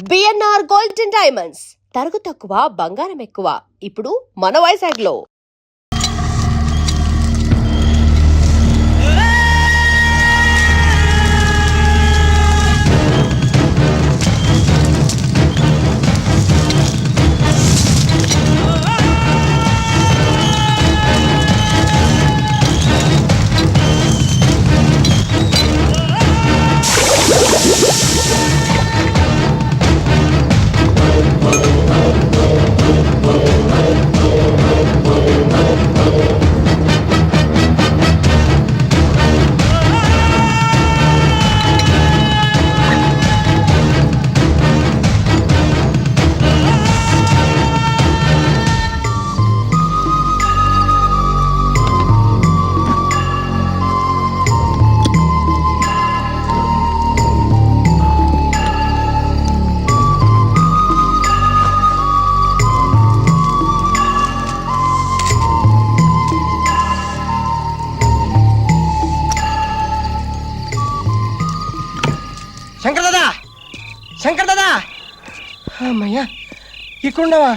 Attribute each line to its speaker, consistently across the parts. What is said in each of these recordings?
Speaker 1: BNR gold and diamonds తరుగు తక్కువ బంగారం ఎక్కువ. ఇప్పుడు మన వైజాగ్లో.
Speaker 2: శంకర్ దాదా అమ్మయ్యా ఇక్కడున్నావా?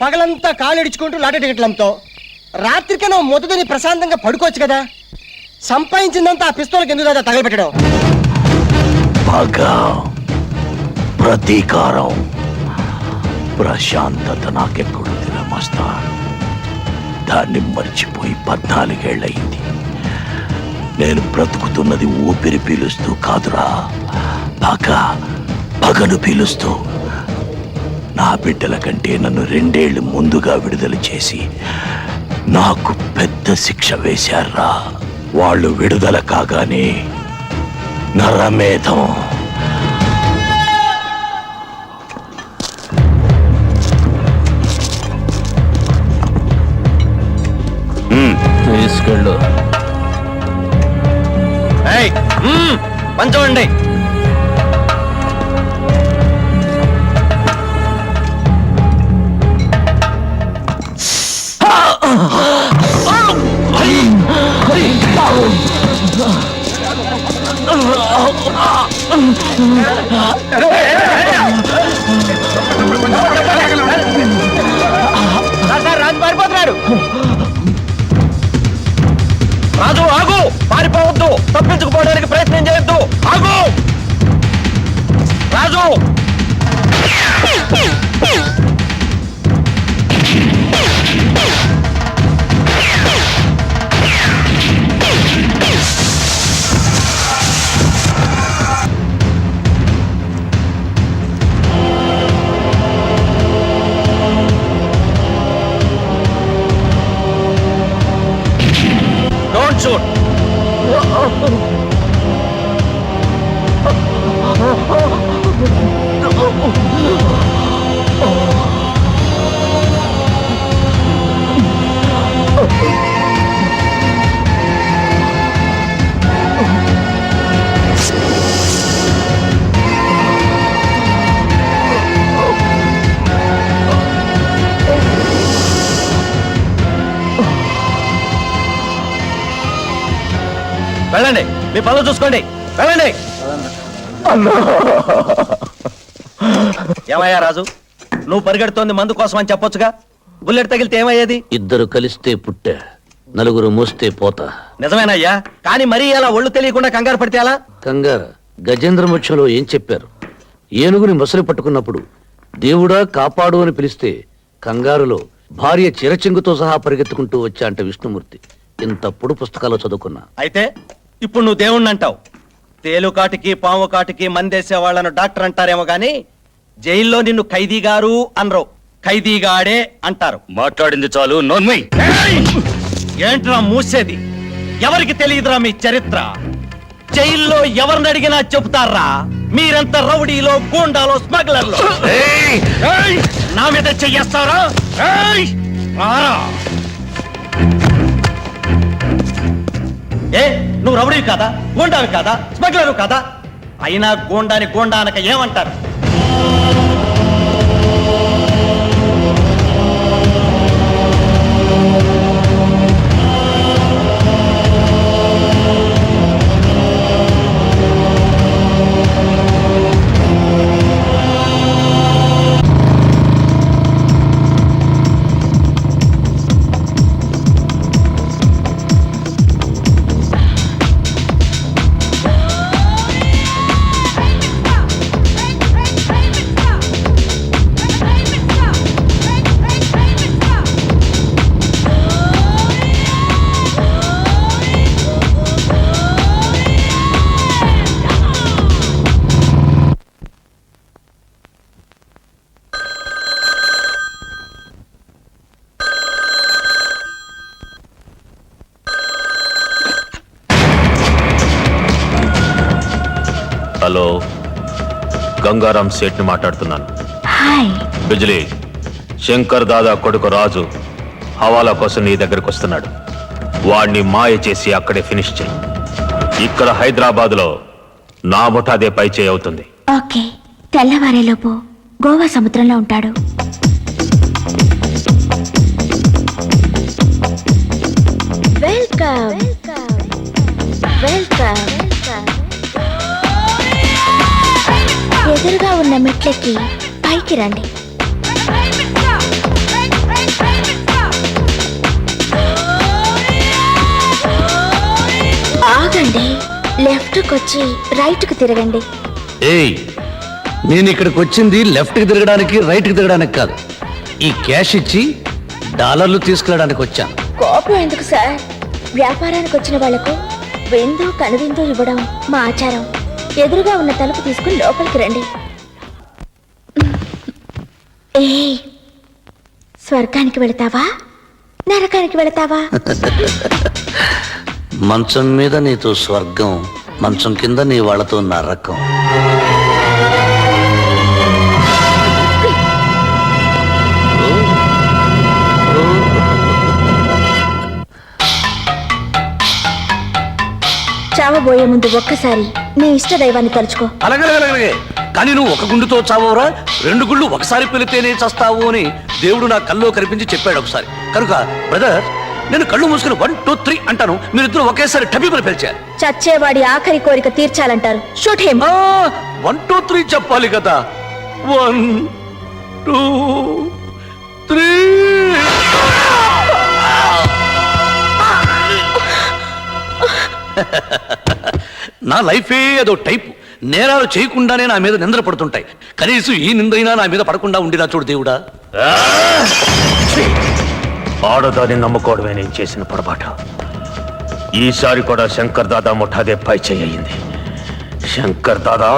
Speaker 2: పగలంతా కాళ్ళు ఇడుచుకుంటూ లాటరీ టికెట్లు అమ్ముతావు, రాత్రికైనా మొదటిని ప్రశాంతంగా పడుకోవచ్చు కదా. సంపాదించిందంతా ఆ పిస్తోల్కి ఎందుకు దాదా తగలబెట్టడం?
Speaker 3: ప్రతీకారం ప్రశాంతత నాకెక్కడుందిరా మస్తా. దాన్ని మర్చిపోయి 14 ఏళ్ళయింది. నేను బ్రతుకుతున్నది ఊపిరి పీలుస్తూ కాదురా, పగను పీలుస్తూ. నా బిడ్డల కంటే నన్ను 2 ఏళ్లు ముందుగా విడుదల చేసి నాకు పెద్ద శిక్ష వేశారా. వాళ్ళు విడుదల కాగానే నరమేధం తీసుకెళ్ళు.
Speaker 2: పంచమండి. రాజు పారిపోతున్నాడు. రాజు ఆగు, పారిపోవద్దు, తప్పించుకుపోవడానికి ప్రయత్నం చేయొద్దు, ఆగు రాజు. Don't shoot. వెళ్ళండి, మీ పనులు చూసుకోండి, వెళ్ళండి. ఏమయ్యా రాజు, నువ్వు పరిగెడుతోంది మందు కోసం అని చెప్పొచ్చుగా. బుల్లెట్ తగిలితే ఏమయ్యేది?
Speaker 3: ఇద్దరు కలిస్తే పుట్టే, నలుగురు మోస్తే పోతా.
Speaker 2: నిజమేనయ్యా, కానీ మరీ అలా ఒళ్ళు తెలియకుండా కంగారు పడితే అలా?
Speaker 3: కంగారు గజేంద్ర మోక్షంలో ఏం చెప్పారు? ఏనుగుని మొసలి పట్టుకున్నప్పుడు దేవుడా కాపాడు అని పిలిస్తే కంగారులో భార్య చిరచెంగుతో సహా పరిగెత్తుకుంటూ వచ్చా అంట విష్ణుమూర్తి. ఇంత పొడు పుస్తకాలు చదువుకున్నా.
Speaker 2: అయితే ఇప్పుడు నువ్వు దేవుణ్ణి అంటావు. తేలుకాటికి పాము కాటికి మందేసే వాళ్లను డాక్టర్ అంటారేమో గాని జైల్లో నిన్ను ఖైదీ గారు అనరు, ఖైదీగాడే అంటారు.
Speaker 3: మాట్లాడింది చాలు, నోన్మై.
Speaker 2: ఏంట్రా మూసేది? ఎవరికి తెలియదురా మీ చరిత్ర? జైల్లో ఎవరిని అడిగినా చెబుతారా మీరెంత రౌడీలో, గూండాలో, స్మగ్లర్లో. నా మీద చెయ్యేస్తారా? ఏ నువ్వు రౌడీ కాదా, గూండావి కాదా, స్మగ్లరు కాదా? అయినా గూండాని గూండా అనక ఏమంటారు?
Speaker 4: గంగారాం సేట్ని మాట్లాడుతున్నాను.
Speaker 5: హాయ్.
Speaker 4: బిజిలీ, శంకర్ దాదా కొడుకు రాజు హవాలా కోసం నీ దగ్గరకు వస్తున్నాడు. వాడిని మాయ చేసి అక్కడే ఫినిష్ చేయి. ఇక్కడ హైదరాబాద్లో నా ముఠాదే పై చేయి అవుతుంది.
Speaker 5: ఓకే, తెల్లవారేలోపు గోవా సముద్రంలో ఉంటాడు. Welcome welcome. ఎదురుగా ఉన్న మెట్లెక్కి పైకి రండి. ఆగండి, లెఫ్ట్కి వచ్చి రైట్కి తిరగండి.
Speaker 3: ఏయ్, నేను ఇక్కడికి వచ్చింది లెఫ్ట్కి తిరగడానికి రైట్కి తిరగడానికి కాదు. ఈ క్యాష్ ఇచ్చి డాలర్లు తీసుకెళ్ళడానికి వచ్చాను.
Speaker 5: కోపం ఎందుకు సార్? వ్యాపారానికి వచ్చిన వాళ్లకు విందు కనువిందు ఇవ్వడం మా ఆచారం. ఎదురుగా ఉన్న తలుపు తీసుకుని లోపలికి రండి. ఏ, స్వర్గానికి వెళతావా నరకానికి వెళతావా?
Speaker 3: మంచం మీద నీతో స్వర్గం, మంచం కింద నీ వాళ్ళతో నరకం.
Speaker 5: చావబోయే ముందు ఒక్కసారి నీ ఇష్ట దైవాన్ని తలుచుకో.
Speaker 3: అలాగే, కానీ నువ్వు ఒక గుండుతో చావరా, 2 గుళ్ళు ఒకసారి పెలితేనే చస్తావు అని దేవుడు నా కల్లో కనిపించి చెప్పాడు ఒకసారి. కనుక బ్రదర్, నేను కళ్ళు మూసుకుని 1 2 3 అంటాను, మీరిద్దరు ఒకేసారి టబీబులు పిలిచారు.
Speaker 5: చచ్చేవాడి ఆఖరి కోరిక తీర్చాలంటారు. Shoot him.
Speaker 3: 1 2 3 చెప్పాలి కదా. 1 2 3. నా లైఫే అదో టైపు. నేరాలు చేయకుండానే నా మీద నిందలు పడుతుంటాయి. కనీసం ఈ నిందైనా నా మీద పడకుండా ఉండినా చూడు దేవుడా.
Speaker 4: ఆడదాన్ని నమ్ముకోవడమే నేను చేసిన పొరపాటు. ఈసారి కూడా శంకర్ దాదా ముఠాదే పై చేయింది. శంకర్ దాదా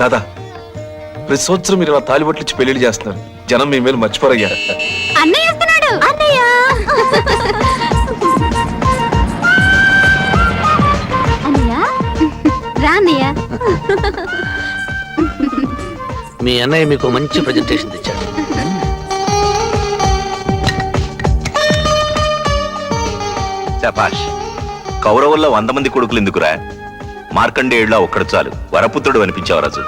Speaker 6: దాదా, ప్రతి సంవత్సరం మీరు ఇలా తాలిబొట్లిచ్చి పెళ్లిళ్ళు చేస్తున్నారు. జనం మీ మీద మర్చిపోరయ్యా.
Speaker 5: అన్నయ్య వస్తున్నాడు. అన్నయ్య రా అన్నయ్య.
Speaker 3: మీ అన్నయ్య మీకు మంచి ప్రజెంటేషన్ తెచ్చాడు.
Speaker 7: శభాష్. కౌరవుల్లో 100 మంది కొడుకులు ఎందుకురా? మార్కండేయుడిలో ఒక్కడు చాలు. వరపుత్రుడు అనిపించావు రాజు.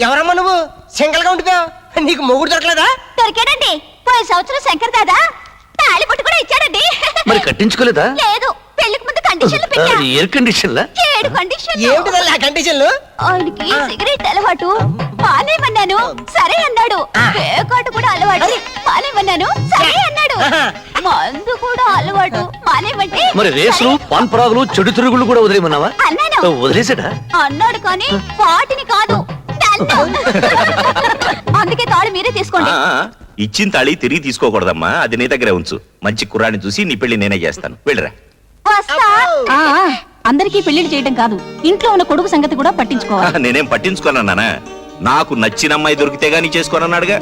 Speaker 2: ఎవరమ్మా నువ్వు? సింగల్ గా ఉండిపోయావు. నీకు మొగుడు దొరకలేదా?
Speaker 5: దొరికాడండి. పోయిన సంవత్సరం శంకర్ దాదా తాళి పట్టు కూడా ఇచ్చాడండి.
Speaker 3: మరి కట్టించుకోలేదా?
Speaker 5: లేదు, పెళ్లికి ముందు కండిషన్లు పెట్టా.
Speaker 3: ఎయిర్ కండిషన్లా?
Speaker 5: 7 కండిషన్లు.
Speaker 2: ఏమిటి ఆ కండిషన్లు?
Speaker 5: ఆయనకి సిగరెట్ అలవాటు, మానేమన్నాను సరే అన్నాడు. పేకాటు కూడా అలవాటు, మానేమన్నాను సరే అన్నాడు. మందు కూడా అలవాటు, మానేమంటే
Speaker 3: మరి రేసులు, పాన్ పరాగులు, చెడు తిరుగులు కూడా వదిలేమన్నావా?
Speaker 5: అన్నాను.
Speaker 3: వదిలేసాడా?
Speaker 5: అన్నాడు కానీ వాటిని కాదు, నన్ను. అందుకే తాళి మీరే తీసుకోండి.
Speaker 7: ఇచ్చిన తాళి తిరిగి తీసుకోకూడదమ్మా. అది నీ దగ్గరే ఉంచు. మంచి కుర్రాన్ని చూసి నీ పెళ్లి నేనే చేస్తాను. వెళ్ళరా.
Speaker 5: వస్తా. అందరికీ పెళ్లిళ్ళు చేయడం కాదు, ఇంట్లో ఉన్న కొడుకు సంగతి కూడా పట్టించుకోవాలి.
Speaker 7: నేనేం పట్టించుకోనన్నానా? నాకు నచ్చిన అమ్మాయి దొరికితే గానీ చేసుకోనన్నాడుగా.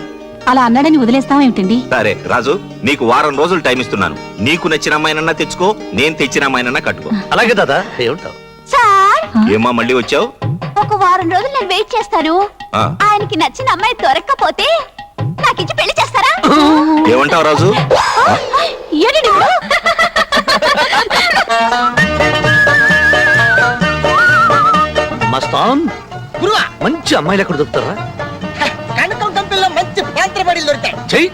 Speaker 5: అలా అన్నాడని వదిలేస్తామేమిటండి?
Speaker 7: సరే రాజు, నీకు వారం రోజులు టైం ఇస్తున్నాను. నీకు నచ్చిన అమ్మాయినన్నా తెచ్చుకో, నేను తెచ్చిన అమ్మాయినన్నా కట్టుకో.
Speaker 3: అలాగే దాదా. ఏమంటావు?
Speaker 5: సార్,
Speaker 7: ఏమా మళ్ళీ వచ్చావు?
Speaker 5: ఒక వారం రోజులు నేను వెయిట్ చేస్తాను.
Speaker 7: ఆ.
Speaker 5: ఆయనకి నచ్చిన అమ్మాయి దొరక్కపోతే నాకిచ్చి పెళ్లి చేస్తారా?
Speaker 7: ఏమంటావు రాజు?
Speaker 5: ఏంటండి ఇప్పుడు?
Speaker 3: మస్తాన్,
Speaker 2: గురువా,
Speaker 3: మంచి అమ్మాయిలు ఎక్కడ దొరుకుతారా?
Speaker 2: కనకం కంపెనీలో మంచి ప్యాంత్ర బడీలు దొరుకుతాయి.
Speaker 3: చెయ్యి.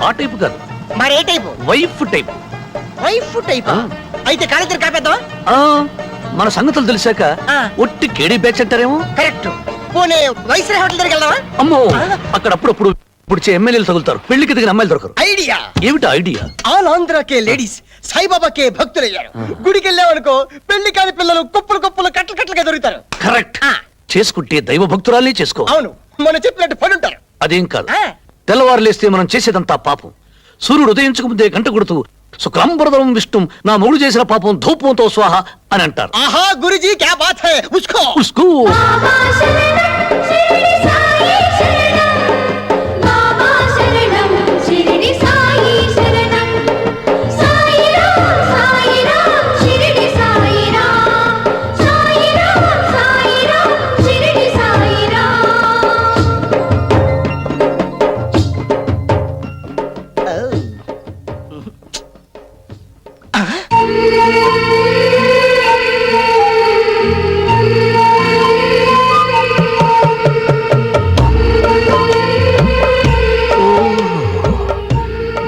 Speaker 3: ఆ టైపు కాదు,
Speaker 2: మరి ఏ type?
Speaker 3: Wife type.
Speaker 2: Wife type? అయితే కాలేజీ కాపేద్దాం.
Speaker 3: మన సంగతులు తెలిసాక
Speaker 2: ఆ.
Speaker 3: ఒట్టి కేడీ బ్యాచ్ అంటారేమో.
Speaker 2: కరెక్ట్. పోనీ వైస్రాయ్ హోటల్ దగ్గరికి వెళ్దామా?
Speaker 3: అమ్మో, అక్కడ అప్పుడప్పుడు పుడిచే ఎమ్మెల్యేలు తగులుతారు. పెళ్లికి దిగిన అమ్మాయిలు దొరకరు.
Speaker 2: ఐడియా.
Speaker 3: ఏమిటి ఐడియా?
Speaker 2: ఆల్ ఆంధ్రాకే లేడీస్ సాయిబాబాకే భక్తులయ్యారు. గుడికి వెళ్ళామనుకో పెళ్లి కాని పిల్లలు కుప్పలు కుప్పలు కట్టలు కట్టలుగా దొరుకుతారు.
Speaker 3: కరెక్ట్.
Speaker 2: ఆ.
Speaker 3: చేసుకుంటే దైవ భక్తురాలే చేసుకో.
Speaker 2: అవును, మనం చెప్పినట్టు పడుంటారు.
Speaker 3: అదేం కాదు.
Speaker 2: ఆ.
Speaker 3: తెల్లవారు లేస్తే మనం చేసేదంతా పాపం. సూర్యుడు ఉదయించక ముందే గంట కొడుతూ శుక్లాంబరధరం విష్ణు, నా మొగుడు చేసిన పాపం ధూపంతో స్వాహ అని అంటారు.
Speaker 2: ఆహా గురుజీ క్యా బాత్ హై ఉస్కో
Speaker 3: ఉస్కూ.
Speaker 5: బాబా శరణం షిరిడి సాయి శరణం బాబా శరణం షిరిడి సాయి శరణం సాయి రామ్ షిరిడి సాయి రామ్ సాయి రామ్ షిరిడి సాయి రామ్.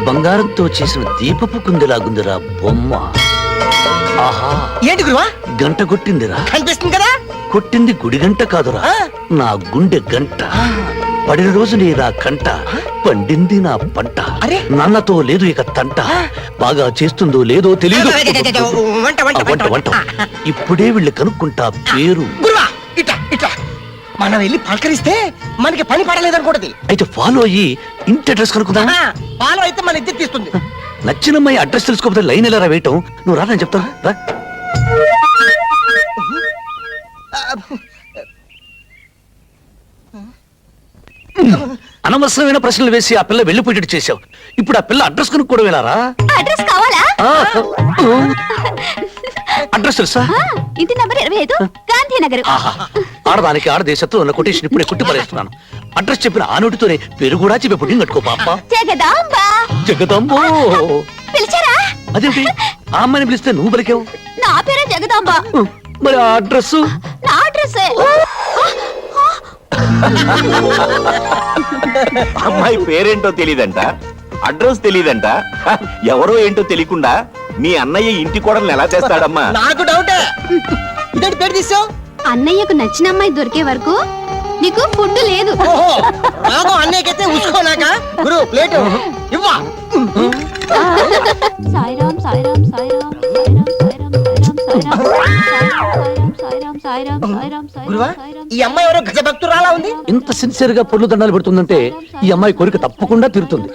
Speaker 3: బంగారంతో చేసిన దీపపు కుందిలాగుందిరా బొమ్మ. ఆహా,
Speaker 2: ఏంటి గురువా
Speaker 3: గంట కొట్టిందిరా.
Speaker 2: కనిపిస్తుంది కదా?
Speaker 3: కొట్టింది గుడి గంట కాదురా,
Speaker 2: ఆ.
Speaker 3: నా గుండె గంట. పడిన రోజు నీ నా కంట, పండింది నా పంట.
Speaker 2: అరే.
Speaker 3: నాన్నతో లేదు ఇక తంట, బాగా చేస్తుందో లేదో తెలియదు.
Speaker 2: వంట వంట
Speaker 3: వంట వంట ఇప్పుడే వెళ్ళి కనుక్కుంటా పేరు.
Speaker 2: గురువా ఇట్లా ఇట్లా మనం వెళ్ళి పలకరిస్తే మనకి పని పడలేదనుకోండి.
Speaker 3: అయితే ఫాలో అయ్యి ఇంటి అడ్రస్ కనుక్కుందా.
Speaker 2: పాలు అయితే మన ఇద్దరు తీస్తుంది.
Speaker 3: నచ్చినమ్మాయి అడ్రస్ తెలుసుకోకపోతే లైన్ ఎలా వేయటం. నువ్వు రా, నేను చెప్తాను రా. అనవసరమైన ప్రశ్నలు వేసి ఆ పిల్ల వెళ్ళిపోయేటట్టు చేశావు. ఇప్పుడు ఆ పిల్ల అడ్రస్ కనుక్కోవడం వెళ్ళారా?
Speaker 5: అడ్రస్ కావాలా?
Speaker 3: అడ్రస్ తెలుసా?
Speaker 5: ఇంటి నంబర్ 25 గాంధీనగర్.
Speaker 3: ఆహా, ఆడదానికి ఆడదేశత్వం ఉన్న కొటేషన్ ఇప్పుడే కుట్టి పరేస్తున్నాను. అడ్రస్ చెప్పిన ఆ నోటితోనే పేరు కూడా చెప్పి పుట్టింగ్ కట్టుకో పాప.
Speaker 5: జగదాంబ.
Speaker 3: జగదంబో.
Speaker 5: పిలిచారా?
Speaker 3: అదేంటి ఆ అమ్మాయిని పిలిస్తే నువ్వు పలికావు?
Speaker 5: నా పేరే జగదాంబ.
Speaker 3: మరి ఆ అడ్రస్?
Speaker 5: నా అడ్రస్
Speaker 7: అమ్మాయి పేరేంటో తెలీదంట, అడ్రస్ తెలీదంట. ఎవరో ఏంటో తెలియకుండా మీ అన్నయ్య ఇంటి కోడల్ని ఎలా చేస్తాడమ్మా?
Speaker 2: నాకు డౌటే. ఇదేంటి పేరు తీసావు?
Speaker 5: అన్నయ్యకు నచ్చిన అమ్మాయి దొరికే వరకు నీకు ఫుడ్ లేదు.
Speaker 2: ఓహో రాదు అన్నయ్యకైతే ఉసుకోనాక గురు ప్లేట్ ఇవ్వా.
Speaker 5: సాయిరామ్ సాయిరామ్ సాయిరామ్ సాయిరామ్ సాయిరామ్ సాయిరామ్ సాయిరామ్ సాయిరామ్
Speaker 2: గురువా
Speaker 5: సాయిరామ్.
Speaker 2: ఈ అమ్మాయి ఎవరో గజ భక్తురాలా ఉంది.
Speaker 3: ఇంత సిన్సియర్ గా పొర్లు దండాలు పెడుతుందంటే ఈ అమ్మాయి కోరిక తప్పకుండా తీరుతుంది.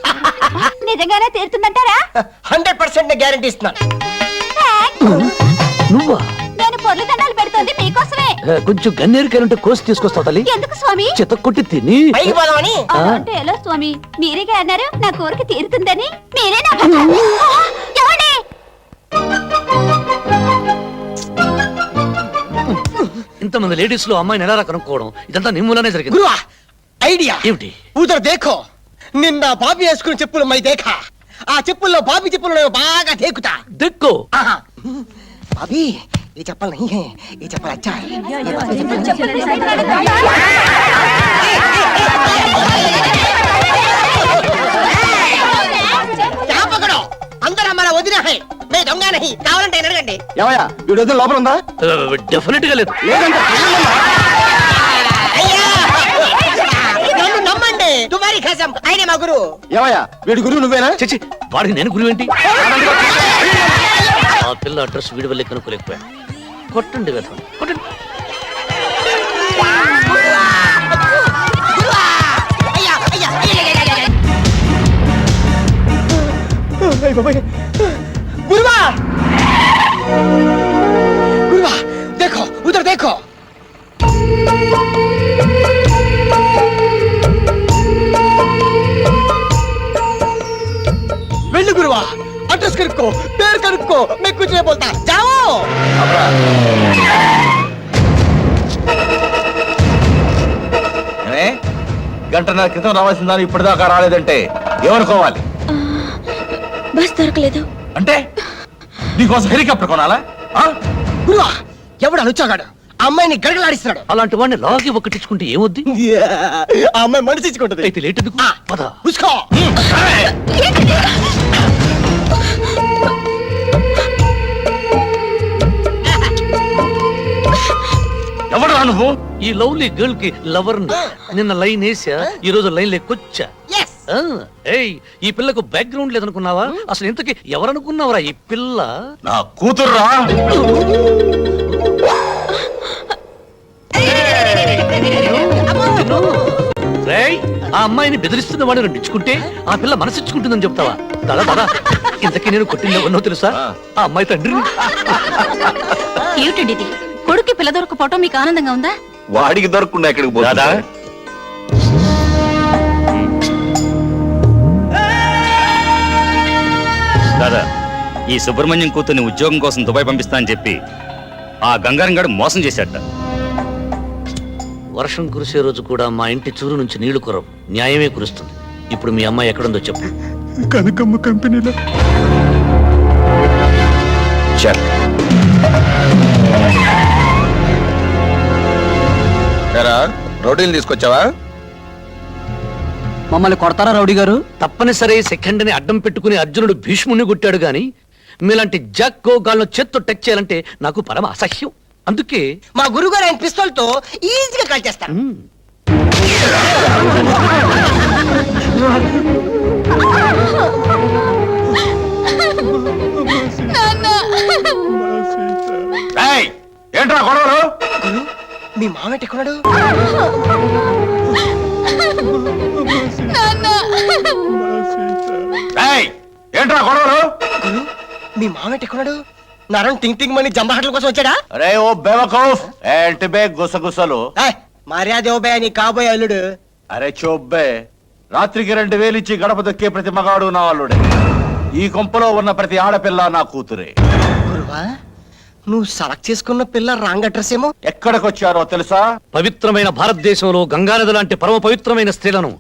Speaker 5: నిజంగానే తీరుతుందంటారా?
Speaker 2: 100% గ్యారెంటీ ఇస్తున్నాను.
Speaker 3: నువ్వా?
Speaker 5: నేను పొర్లు దండాలు పెడుతుంది మీకోసమే.
Speaker 3: కొంచెం గన్నేరికాయలుంటే కోసి తీసుకొస్తావు తల్లి.
Speaker 5: ఎందుకు స్వామి?
Speaker 3: చెత్త కొట్టి తిని.
Speaker 2: పైకి పోదామని.
Speaker 5: అలా అంటే ఎలా స్వామి? మీరేగా అన్నారు నా కోరిక తీరుతుందని. మీరే నా ఏమండి?
Speaker 3: ఇంతమంది లేడీస్ లో అమ్మాయిని ఎలా కనుక్కోవడం, ఇదంతా నీ మూలనే జరిగింది.
Speaker 2: గురువా ఐడియా
Speaker 3: ఏమిటి?
Speaker 2: ఉదర్ దేఖో, నిన్న బాబీ వేసుకున్న చెప్పులు మై దేఖా. ఆ చెప్పుల్లో బాబీ చెప్పులు నేను బాగా దేకుతా.
Speaker 3: దిక్కు.
Speaker 2: ఆహా. బాబీ ये चप्पल नहीं है, ये चप्पल अच्छा है. ये बाबी चप्पल क्या पकड़ो, अंदर हमारा वजीर है. मैं दंगा नहीं, కావాలంటే అడగండి.
Speaker 6: ఏమయ్యా వీడు వదిన లోపల ఉందా?
Speaker 3: డెఫినెట్ గా లేదు.
Speaker 2: అయ్యా నన్ను నమ్మండి. తుమారి ఖసం ఆయన మా గురు.
Speaker 6: ఏమయ్యా వీడి గురువు నువ్వేనా?
Speaker 3: చచ్చి, వాడికి నేను గురువేంటి? ఆ పిల్ల అడ్రస్ వీడి వల్లే కనుక్కోలేకపోయా. కొట్టండి వెధవ, కొట్టండి.
Speaker 2: అయ్యా అయ్యా గురువా గురువా देखो उधर देखो. వెళ్ళు గురువా, అడ్రస్ కనుక్కో, పేరు కనుక్కో. मैं कुछ नहीं बोलता, जाओ.
Speaker 7: గంటన్నర క్రితం రావాల్సిన దాన్ని ఇప్పటిదాకా రాలేదంటే ఏమనుకోవాలి?
Speaker 5: బస్ దొరకలేదు.
Speaker 7: అంటే నీకోసం హెలికాప్టర్ కొనాలా?
Speaker 2: గురువా ఎవడు అలుచాగాడు ఆ అమ్మాయిని గడగలాడిస్తున్నాడు.
Speaker 3: అలాంటి వాడిని లాగి ఒకటించుకుంటే ఏమొద్ది?
Speaker 2: ఆ అమ్మాయి మనసు ఇచ్చుకుంటది.
Speaker 3: అయితే లేట్ ఎందుకు? పద.
Speaker 2: ఉస్కో.
Speaker 3: ఎవరు నువ్వు? ఈ లవ్లీ గర్ల్ కి లవర్. నిన్న లైన్ వేసా, ఈ రోజు లైన్ లేకొచ్చా.
Speaker 2: Yes.
Speaker 3: ఏయ్, ఈ పిల్లకు బ్యాక్గ్రౌండ్ లేదనుకున్నావా? అసలు ఇంతకి ఎవరనుకున్నావురా ఈ పిల్ల?
Speaker 7: నా కూతుర్రా.
Speaker 3: రేయ్, ఆ అమ్మాయిని బెదిరిస్తున్న వాడిని రెండించుకుంటే ఆ పిల్ల మనసిచ్చుకుంటుందని చెప్తావా? దాదా దాదా, ఇంతకీ నేను కొట్టింది ఎవరినో తెలుసా? ఆ అమ్మాయి తండ్రిని.
Speaker 5: ఏమిటండి ఇది? కొడుక్కి పిల్ల దొరకపోవటం మీకు ఆనందంగా ఉందా?
Speaker 7: వాడికి దొరకకుండా ఎక్కడికి పోదా?
Speaker 8: దాదా, ఈ సుబ్రహ్మణ్యం కూతుర్ని ఉద్యోగం కోసం దుబాయ్ పంపిస్తా అని చెప్పి ఆ గంగారం గడు మోసం చేశాట.
Speaker 3: వర్షం కురిసే రోజు కూడా మా ఇంటి చూరు నుంచి నీళ్లు కురవు, న్యాయమే కురుస్తుంది. ఇప్పుడు మీ అమ్మాయి ఎక్కడుందో చెప్పు.
Speaker 6: కనకమ్మ కంపెనీలో.
Speaker 7: చెక్. రౌడీలు తీసుకొచ్చావా?
Speaker 2: మమ్మల్ని కొడతారా రౌడీ గారు?
Speaker 3: తప్పనిసరి సెకండ్ని అడ్డం పెట్టుకుని అర్జునుడు భీష్ముని కొట్టాడు గాని మీలాంటి జక్కో గాళ్ళను చేత్తో టచ్ చేయాలంటే నాకు పరమ అసహ్యం. అందుకే
Speaker 2: మా గురుగారు ఆయన పిస్తోల్ తో ఈజీగా కాల్ చేస్తారు.
Speaker 7: ఏంట్రా గొడవలు?
Speaker 2: గురు, మీ మామేట ఎక్కడున్నాడు?
Speaker 7: ఏంట్రా గొడవలు?
Speaker 2: గురు, మీ మామేట ఎక్కడున్నాడు? నరం టింగ్ టింగ్ మని జంబహట్ల కోసం వచ్చాడా?
Speaker 7: అరే ఓ బేవకూఫ్, ఏంటి బే గుసగుసలు?
Speaker 2: మర్యాద ఓబే నీ కాబోయే అల్లుడు.
Speaker 7: అరే చోబ్బే, రాత్రికి 2000 ఇచ్చి గడప దొక్కే ప్రతి మగాడు నా అల్లుడే. ఈ కొంపలో ఉన్న ప్రతి ఆడపిల్ల నా కూతురే.
Speaker 2: గురువా, నువ్వు సెలెక్ట్ చేసుకున్న పిల్ల రాంగ్ అడ్రస్ ఏమో.
Speaker 7: ఎక్కడికొచ్చారో తెలుసా?
Speaker 3: పవిత్రమైన భారతదేశంలో గంగానది లాంటి పరమ పవిత్రమైన స్త్రీలను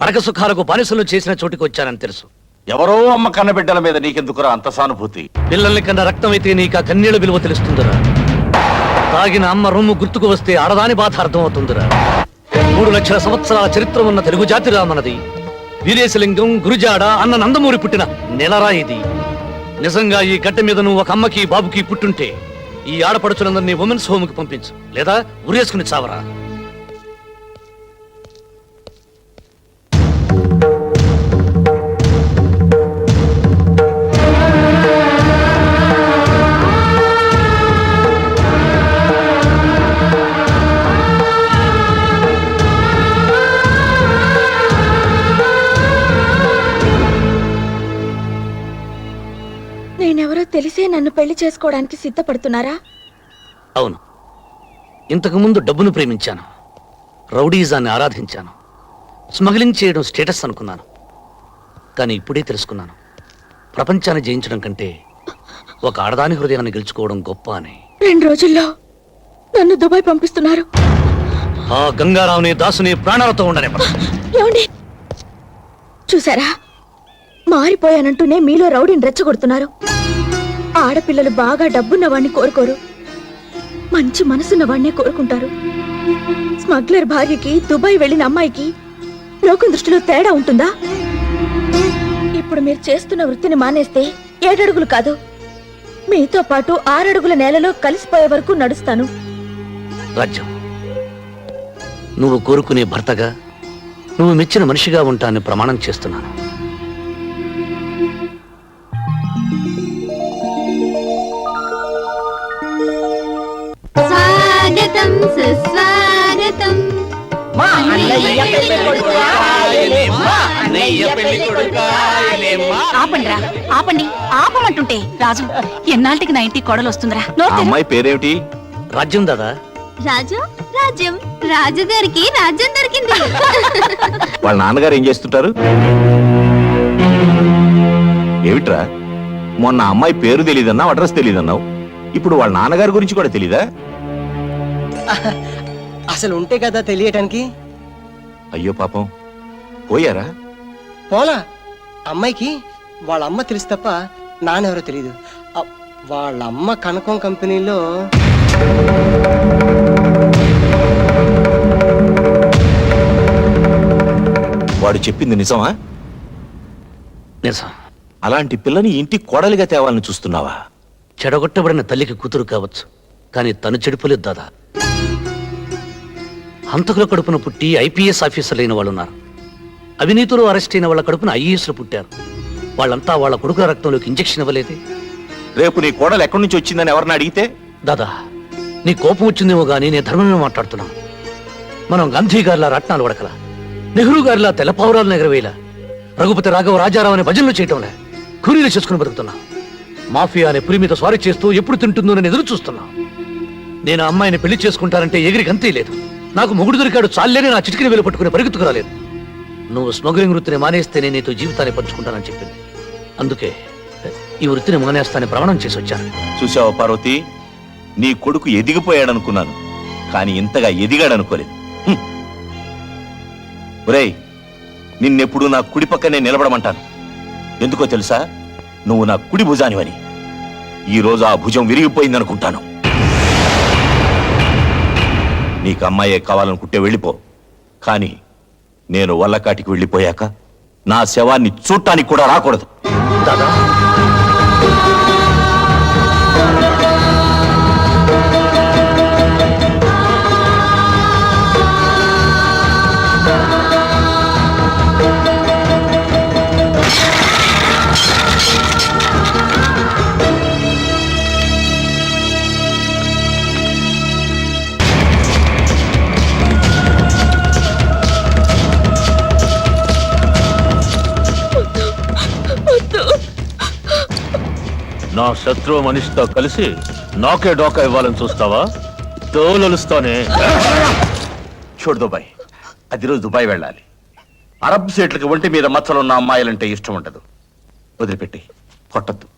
Speaker 3: పరక సుఖాలకు బానిసలు చేసిన చోటికి వచ్చానని తెలుసు.
Speaker 7: ఎవరో అమ్మ కన్నబిడ్డల మీద నీకెందుకురా అంత సానుభూతి?
Speaker 3: పిల్లల్ని కన్నా రక్తం అయితే నీకు ఆ కన్నీళ్ళ విలువ తెలుస్తుందిరా. తాగిన అమ్మ రొమ్ము గుర్తుకు వస్తే ఆడదాని బాధ అర్థమవుతుందిరా. 3 లక్షల సంవత్సరాల చరిత్ర ఉన్న తెలుగు జాతిరా మనది. వీరేశలింగం, గురుజాడ అన్న నందమూరి పుట్టిన నెలరా ఇది. నిజంగా ఈ గడ్డ మీద నువ్వు ఒక అమ్మకి బాబుకి పుట్టుంటే ఈ ఆడపడుచులందరినీ ఉమెన్స్ హోమ్ కి పంపించు, లేదా ఉరేసుకుని చావరా.
Speaker 5: నేనెవరో తెలిసే నన్ను పెళ్లి చేసుకోవడానికి సిద్ధపడుతున్నారా?
Speaker 3: అవును, ఇంతకు ముందు డబ్బును ప్రేమించాను, రౌడీజాన్ని ఆరాధించాను, స్మగ్లింగ్ చేయడం స్టేటస్ అనుకున్నాను. కానీ ఇప్పుడే తెలుసుకున్నాను, ప్రపంచాన్ని జయించడం కంటే ఒక ఆడదాని హృదయాన్ని గెలుచుకోవడం గొప్ప అని.
Speaker 5: 2 రోజుల్లో నన్ను దుబాయ్ పంపిస్తున్నారు.
Speaker 3: ఆ గంగారావుని దాసుని ప్రాణాలతో ఉండనే.
Speaker 5: ఏమండి, చూసారా? మారిపోయానంటూనే మీలో రౌడీని రెచ్చగొడుతున్నారు. ఆడపిల్లలు బాగా డబ్బున్న వాడిని కోరుకోరు, మంచి మనసున్న వాడినే కోరుకుంటారు. స్మగ్లర్ భార్యకి దుబాయ్ వెళ్ళిన అమ్మాయికి లోకం దృష్టిలో తేడా ఉంటుందా? ఇప్పుడు మీరు చేస్తున్న వృత్తిని మానేస్తే 7 అడుగులు కాదు, మీతో పాటు 6 అడుగుల నేలలో కలిసిపోయే వరకు నడుస్తాను.
Speaker 3: రాజ్యం, నువ్వు కోరుకునే భర్తగా, నువ్వు మెచ్చిన మనిషిగా ఉంటానని ప్రమాణం చేస్తున్నాను.
Speaker 5: స్వాగతం సుస్వాగతం.
Speaker 2: మా అన్నయ్య పెళ్లి కొడుకాయనే, మా అన్నయ్య పెళ్లి కొడుకాయనే, మా.
Speaker 5: ఆపండిరా, ఆపండి, ఆపమంటుంటే. రాజు, ఎన్నాళ్ళకి నా ఇంటికి కోడలు వస్తుందిరా?
Speaker 7: ఆ అమ్మాయి పేరేమిటి?
Speaker 3: రాజ్యం దాదా.
Speaker 5: రాజు, రాజ్యం, రాజుగారికి రాజ్యం దొరికింది.
Speaker 7: వాళ్ళ నాన్నగారు ఏం చేస్తుంటారు? ఏమిట్రా, మొన్న అమ్మాయి పేరు తెలియదన్నావు, అడ్రస్ తెలియదన్నావు, ఇప్పుడు వాళ్ళ నాన్నగారి గురించి కూడా తెలీదా?
Speaker 2: అసలు ఉంటే కదా తెలియటానికి.
Speaker 7: అయ్యో పాపం, పోయారా?
Speaker 2: పోలా. అమ్మాయికి వాళ్ళ అమ్మ తెలుసు తప్ప నాన్నెవరో తెలీదు. వాళ్ళ అమ్మ కనకం కంపెనీలో
Speaker 7: వాడు చెప్పింది నిజమా?
Speaker 3: నిజం.
Speaker 7: అలాంటి పిల్లని ఇంటి కోడలిగా తేవాలని చూస్తున్నావా?
Speaker 3: చెడగొట్టబడిన తల్లికి కూతురు కావచ్చు, కానీ తను చెడిపోలేదు దాదా. హంతకుల కడుపున పుట్టి ఐపీఎస్ ఆఫీసర్లు అయిన వాళ్ళు ఉన్నారు. అవినీతిలో అరెస్ట్ అయిన వాళ్ళ కడుపున ఐఏఎస్లు పుట్టారు. వాళ్ళంతా వాళ్ళ కొడుకుల రక్తంలోకి ఇంజెక్షన్ ఇవ్వలేదే.
Speaker 7: రేపు నీ కోడలు ఎక్కడి నుంచి వచ్చిందని ఎవరిని అడిగితే?
Speaker 3: దాదా, నీ కోపం వచ్చిందేమో గానీ నేను ధర్మమే మాట్లాడుతున్నాను. మనం గాంధీ గారిలా రత్నాలు ఉడకలా, నెహ్రూ గారిలా తెల్లపావురాలను ఎగరవేలా రఘుపతి రాఘవ రాజారావు అనే భజనలు చేయటంలే కూలీలు చేసుకుని బతుకుతున్నా. మాఫియా అనే పులి మీద స్వారీ చేస్తూ ఎప్పుడు తింటుందోనని ఎదురు చూస్తున్నా. నేను ఆ అమ్మాయిని పెళ్లి చేసుకుంటానంటే ఎగిరికి అంతే లేదు. నాకు మొగుడు దొరికాడు చాలేని నా చిటికిన వేలు పట్టుకుని పరిగెత్తుకు రాలేదు. నువ్వు స్మగ్లింగ్ వృత్తిని మానేస్తే నేను నీతో జీవితాన్ని పంచుకుంటానని చెప్పింది. అందుకే ఈ వృత్తిని మానేస్తానని ప్రమాణం చేసి వచ్చాను.
Speaker 7: చూసావా పార్వతి, నీ కొడుకు ఎదిగిపోయాడనుకున్నాను, కానీ ఇంతగా ఎదిగాడనుకోలేదు. ఒరేయ్, నిన్నెప్పుడు నా కుడి పక్కనే నిలబడమంటాను. ఎందుకో తెలుసా? నువ్వు నా కుడి భుజానివని. ఈ రోజు ఆ భుజం విరిగిపోయిందనుకుంటాను. నీకు అమ్మాయే కావాలనుకుంటే వెళ్ళిపో, కానీ నేను వల్లకాటికి వెళ్ళిపోయాక నా శవాన్ని చూడటానికి కూడా రాకూడదు.
Speaker 3: దాదా,
Speaker 4: నా శత్రువు మనిషితో కలిసి నాకే డోకా ఇవ్వాలని చూస్తావా? తోలొలుస్తానే.
Speaker 7: చూడు దుబాయ్, అది రోజు దుబాయ్ వెళ్ళాలి. అరబ్ సీట్లకి ఒంటి మీద మచ్చలున్న అమ్మాయిలంటే ఇష్టం ఉండదు. వదిలిపెట్టి కొట్టద్దు.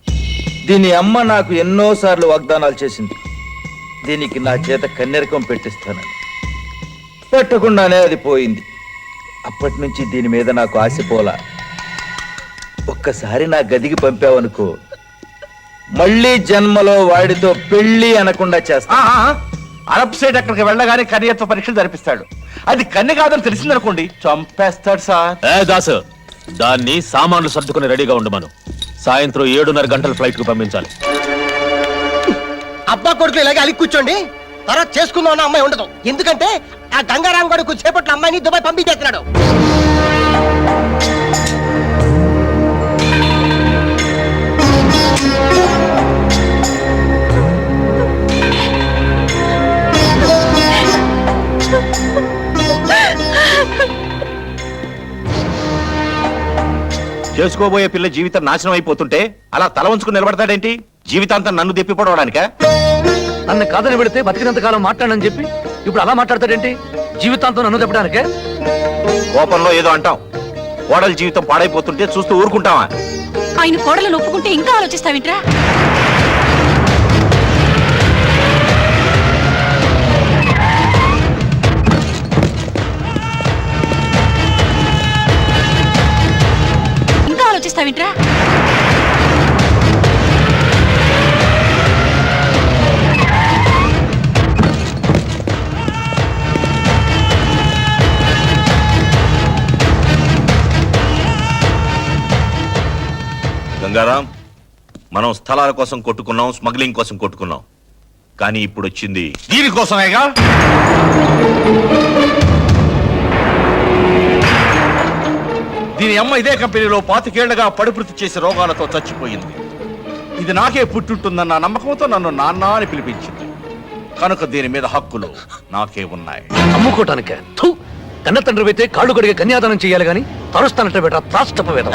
Speaker 9: దీని అమ్మ నాకు ఎన్నోసార్లు వాగ్దానాలు చేసింది. దీనికి నా చేత కన్నెరకం పెట్టిస్తానని. పెట్టకుండానే అది పోయింది. అప్పటి నుంచి దీని మీద నాకు ఆశ పోలా. ఒక్కసారి నా గదికి పంపావనుకో, మళ్ళీ జన్మలో వాడితో పెళ్లి అనకుండా చేస్తా.
Speaker 7: అరబ్ సైడ్ అక్కడికి వెళ్ళగానే కన్యత్వ పరీక్షలు జరిపిస్తాడు. అది కన్య కాదని తెలిసిందనుకోండి, చంపేస్తాడు సార్.
Speaker 4: ఏ దాసు, దాన్ని సామాన్లు సర్దుకుని రెడీగా ఉండమను. సాయంత్రం 7:30 గంటల ఫ్లైట్ కు పంపించాలి.
Speaker 2: అబ్బా కొడుకులు ఇలాగే అలిగి కూర్చోండి. తర్వాత చేసుకుందాం అన్న అమ్మాయి ఉండదు. ఎందుకంటే ఆ గంగారాం గడు కొద్దిసేపట్లో అమ్మాయిని దుబాయ్ పంపించేస్తున్నాడు.
Speaker 7: చేసుకోబోయే పిల్ల జీవితం నాశనం అయిపోతుంటే అలా తల వంచుకుని నిలబడతాడేంటి? జీవితాంతం నన్ను దెప్పిపోవడానికా?
Speaker 3: నన్ను కాదని పెడితే బతికినంత కాలం మాట్లాడని చెప్పి ఇప్పుడు అలా మాట్లాడతాడేంటి? జీవితాంతం నన్ను చెప్పడానికే?
Speaker 7: కోపంలో ఏదో అంటాం. కోడల జీవితం పాడైపోతుంటే చూస్తూ ఊరుకుంటావా?
Speaker 5: ఆయన కోడలను ఒప్పుకుంటే ఇంకా ఆలోచిస్తావింట్రా? ఇంకా ఆలోచిస్తావింట్రా?
Speaker 7: గంగారాం, మనం స్థలాల కోసం కొట్టుకున్నాం, స్మగ్లింగ్ కోసం కొట్టుకున్నాం, కానీ ఇప్పుడు వచ్చింది దీనికోసమేగా. దీని అమ్మ ఇదే కంపెనీలో 25 ఏళ్లుగా పడిపృతి చేసి రోగాలతో చచ్చిపోయింది. ఇది నాకే పుట్టుంటుందన్న నమ్మకంతో నన్ను నాన్న అని పిలిపించింది. కనుక దీని మీద హక్కులు నాకే ఉన్నాయి.
Speaker 3: అమ్ముకోటానికే? కన్న తండ్రి అయితే కాళ్ళు కడిగే కన్యాదానం చేయాలి గాని తరుస్తానంటే బేట త్రాష్టపవేదం.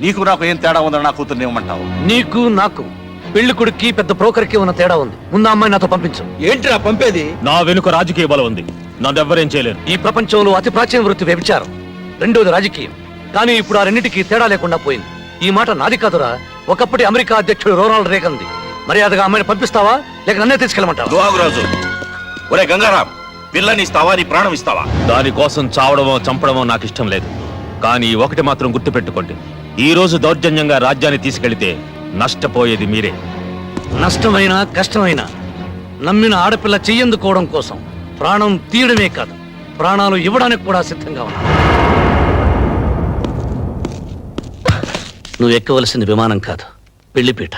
Speaker 7: నీకు నాకు ఏం తేడా ఉందని నా కూతుర్ని ఇవ్వమంటావు?
Speaker 3: నీకు నాకు పెళ్లి కొడుక్కి పెద్ద బ్రోకర్కి ఉన్న తేడా ఉంది. ముందు అమ్మాయి నాతో పంపించు.
Speaker 9: ఏంట్రా పంపేది?
Speaker 4: నా వెనుక రాజకీయ బలం ఉంది. నన్నెవ్వరేం చేయలేరు.
Speaker 3: ఈ ప్రపంచంలో అతి ప్రాచీన వృత్తి వ్యభిచారం, రెండోది రాజకీయం. కానీ ఇప్పుడు ఆ రెండింటికి తేడా లేకుండా పోయింది. ఈ మాట నాది కాదురా, ఒకప్పటి అమెరికా అధ్యక్షుడు రొనాల్డ్ రేగన్ది. మర్యాదగా అమ్మాయిని పంపిస్తావా లేక నన్నే తీసుకెళ్ళమంటావా?
Speaker 7: దువాగురాజు, ఒరే గంగారాం, పిల్లని ఇస్తావా, నీ ప్రాణం ఇస్తావా?
Speaker 4: దానికోసం చావడమో చంపడమో నాకు ఇష్టం లేదు. కానీ ఒకటి మాత్రం గుర్తుపెట్టుకోండి, ఈ రోజు దౌర్జన్యంగా రాజ్యాన్ని తీసుకెళ్తే నష్టపోయేది మీరే.
Speaker 3: నష్టమైనా కష్టమైనా నమ్మిన ఆడపిల్ల చెయ్యందుకోవడం కోసం ప్రాణం తీయడమే కాదు, ప్రాణాలు ఇవ్వడానికి కూడా సిద్ధంగా ఉన్నా. నువ్వు ఎక్కవలసింది విమానం కాదు, పెళ్లిపీట.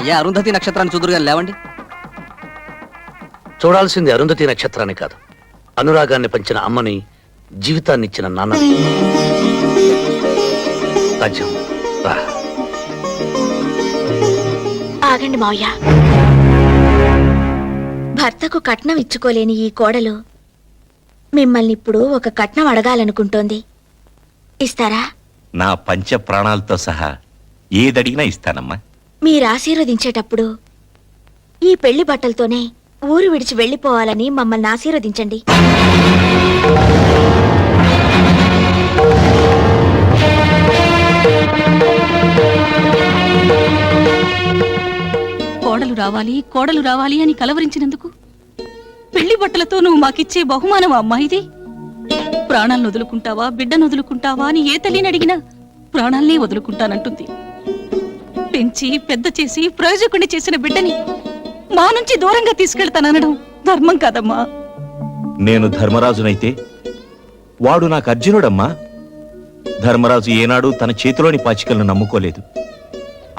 Speaker 10: అయ్యా అరుంధతి నక్షత్రాన్ని చూదురుగా లేవండి.
Speaker 3: చూడాల్సింది అరుంధతి నక్షత్రాన్ని కాదు, అనురాగాన్ని పంచిన అమ్మని, జీవితాన్ని ఇచ్చిన నాన్నని. రాజ్యం రా.
Speaker 5: ఆగండి మావయ్య. భర్తకు కట్నం ఇచ్చుకోలేని ఈ కోడలు మిమ్మల్ని ఇప్పుడు ఒక కట్నం అడగాలనుకుంటోంది. ఇస్తారా?
Speaker 7: నా పంచ ప్రాణాలతో సహా ఏదడిగినా ఇస్తానమ్మా.
Speaker 5: మీరు ఆశీర్వదించేటప్పుడు ఈ పెళ్లి బట్టలతోనే ఊరు విడిచి వెళ్ళిపోవాలని మమ్మల్ని ఆశీర్వదించండి.
Speaker 11: కోడలు రావాలి అని కలవరించినందుకు పెళ్లి బట్టలతో నువ్వు మాకిచ్చే బహుమానం అమ్మా ఇది. ప్రాణాలను వదులుకుంటావా, బిడ్డను వదులుకుంటావా అని ఏ తల్లిని అడిగినా ప్రాణాలనే వదులుకుంటానంటుంది. పెంచి పెద్ద చేసి ప్రయోజకుడిని చేసిన బిడ్డని మా నుంచి దూరంగా తీసుకెళ్తాననడం ధర్మం కాదమ్మా.
Speaker 7: నేను ధర్మరాజునైతే వాడు నాకు అర్జునుడమ్మా. ధర్మరాజు ఏనాడు తన చేతిలోని పాచికలను నమ్ముకోలేదు,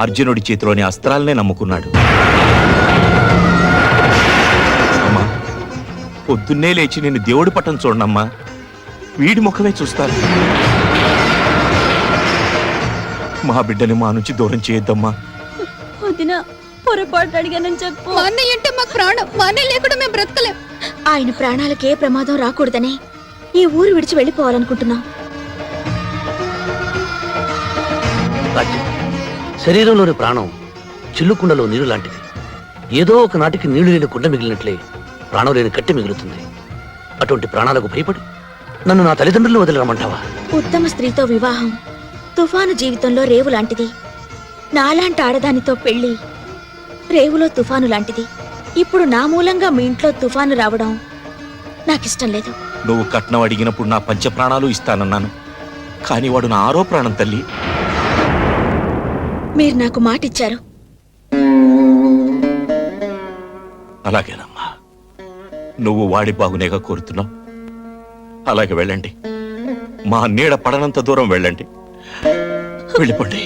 Speaker 7: అర్జునుడి చేతిలోని అస్త్రాలనే నమ్ముకున్నాడు. అమ్మా, పొద్దున్నే లేచి నేను దేవుడి పట్టం చూడనమ్మా, వీడి ముఖమే చూస్తాను. మా బిడ్డని మా నుంచి దూరం చేయొద్దమ్మా.
Speaker 11: పొరపాటు అడిగానని చెప్పు. మా అన్నయ్య అంటే మాకు ప్రాణం. మా అన్నయ్య లేకుండా మేము బ్రతకలేం.
Speaker 5: ఆయన ప్రాణాలకే ప్రమాదం రాకూడదనే ఈ ఊరు విడిచి వెళ్ళిపోవాలనుకుంటున్నాం.
Speaker 3: రాజ్యం, శరీరంలోని ప్రాణం చిల్లుకుండలో నీరు లాంటిది. ఏదో ఒక నాటికి నీళ్లు లేని కుండ మిగిలినట్లే ప్రాణం లేని కట్టె మిగులుతుంది. అటువంటి ప్రాణాలకు భయపడి నన్ను నా తల్లిదండ్రులు వదిలిరమ్మంటావా?
Speaker 5: ఉత్తమ స్త్రీతో వివాహం తుఫాను జీవితంలో రేవు లాంటిది. నాలాంటి ఆడదానితో పెళ్లి రేవులో తుఫాను లాంటిది. ఇప్పుడు నా మూలంగా మీ ఇంట్లో తుఫాను రావడం నాకిష్టం లేదు.
Speaker 7: నువ్వు కట్నం అడిగినప్పుడు నా పంచ ప్రాణాలు ఇస్తానన్నాను, కానీ వాడు నా ఆరో ప్రాణం తల్లి.
Speaker 5: మీరు నాకు మాట ఇచ్చారు.
Speaker 7: అలాగేనమ్మా, నువ్వు వాడి బాగునేగా కోరుతున్నావు. అలాగే వెళ్ళండి, మా నీడ పడనంత దూరం వెళ్ళండి. వెళ్ళిపోండి.